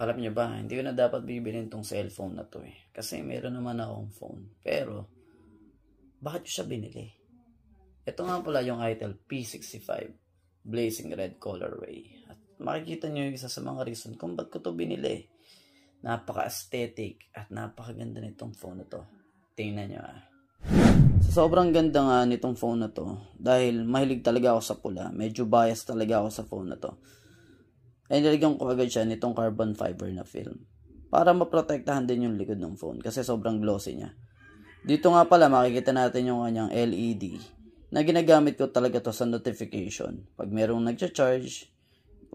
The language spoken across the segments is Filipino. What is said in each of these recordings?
Alam niyo ba, hindi ko na dapat bibilin tong cellphone na to eh. Kasi meron naman akong phone. Pero, bakit ko siya binili? Ito nga pala yung Itel P65 Blazing Red Colorway. At makikita nyo yung isa sa mga reason kung ba't ko to binili. Napaka-aesthetic at napakaganda nitong phone na to. Tingnan nyo ah. So, sobrang ganda nga nitong phone na to. Dahil mahilig talaga ako sa pula. Medyo biased talaga ako sa phone na to. Ay nilagyan ko agad siya nitong carbon fiber na film. Para maprotektahan din yung likod ng phone. Kasi sobrang glossy niya. Dito nga pala makikita natin yung kanyang LED. Na ginagamit ko talaga to sa notification. Pag merong nagcha-charge,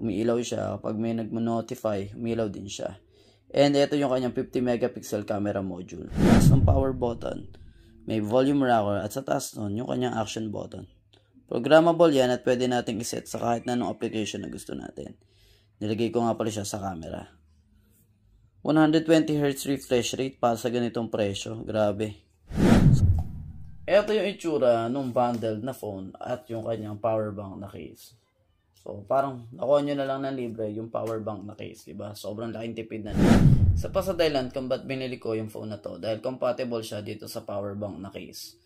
umiilaw siya. Pag may nagmo-notify, umiilaw din siya. And ito yung kanyang 50 megapixel camera module. Taas ng power button. May volume rocker at sa taas nun yung kanyang action button. Programmable yan at pwede nating iset sa kahit na anong application na gusto natin. Nilagay ko nga pala siya sa camera. 120Hz refresh rate para sa ganitong presyo. Grabe. Ito yung itsura nung bundled na phone at yung kanyang power bank na case. So parang nakuha nyo na lang ng libre yung power bank na case. Diba? Sobrang laking tipid na nila. Sa pa sa dahilan kung ba't binili ko yung phone na to. Dahil compatible siya dito sa power bank na case.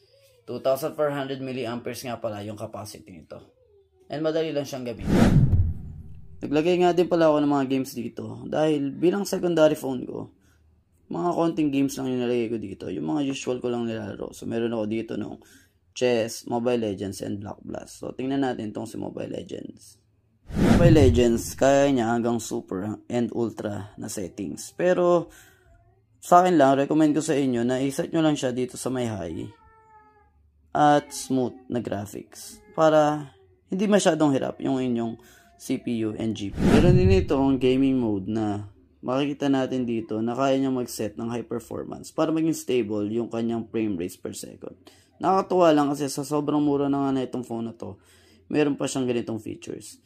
2,400 mAh nga pala yung capacity nito. And madali lang siyang gamitin. Naglagay nga din pala ako ng mga games dito. Dahil bilang secondary phone ko, mga konting games lang yung nilagay ko dito. Yung mga usual ko lang nilalaro. So meron ako dito ng Chess, Mobile Legends, and Block Blast. So tingnan natin itong si Mobile Legends. Mobile Legends, kaya niya hanggang super and ultra na settings. Pero sa akin lang, recommend ko sa inyo na iset nyo lang siya dito sa may high at smooth na graphics. Para hindi masyadong hirap yung inyong CPU and GPU. Meron din ito ang gaming mode na makikita natin dito na kaya niya mag-set ng high performance para maging stable yung kanyang frame rates per second. Nakakatuwa lang kasi sa sobrang mura na nga na itong phone na to, meron pa siyang ganitong features.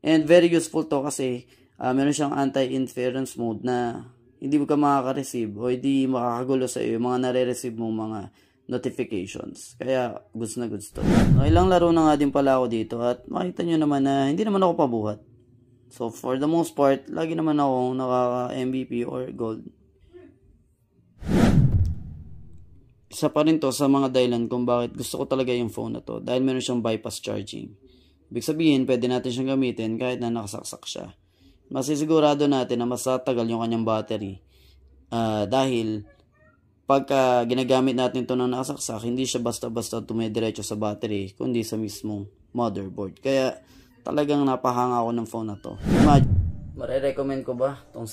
And very useful to kasi meron siyang anti-interference mode na hindi mo ka makaka-receive o hindi makakagulo sa iyo yung mga nare-receive mong mga notifications. Kaya goods na goods to. So, ilang laro na nga din pala ako dito at makita nyo naman na hindi naman ako pabuhat. So for the most part, lagi naman ako nakaka-MVP or gold. Isa pa rin to sa mga dahilan kung bakit gusto ko talaga yung phone na to. Dahil meron siyang bypass charging. Ibig sabihin, pwede natin siyang gamitin kahit na nakasaksak siya. Masisigurado natin na mas tatagal yung kanyang battery. Dahil pagka ginagamit natin ito ng nakasaksak, hindi siya basta-basta tumidiretso sa battery, kundi sa mismong motherboard. Kaya talagang napahanga ako ng phone na to. Mare-recommend ko ba itong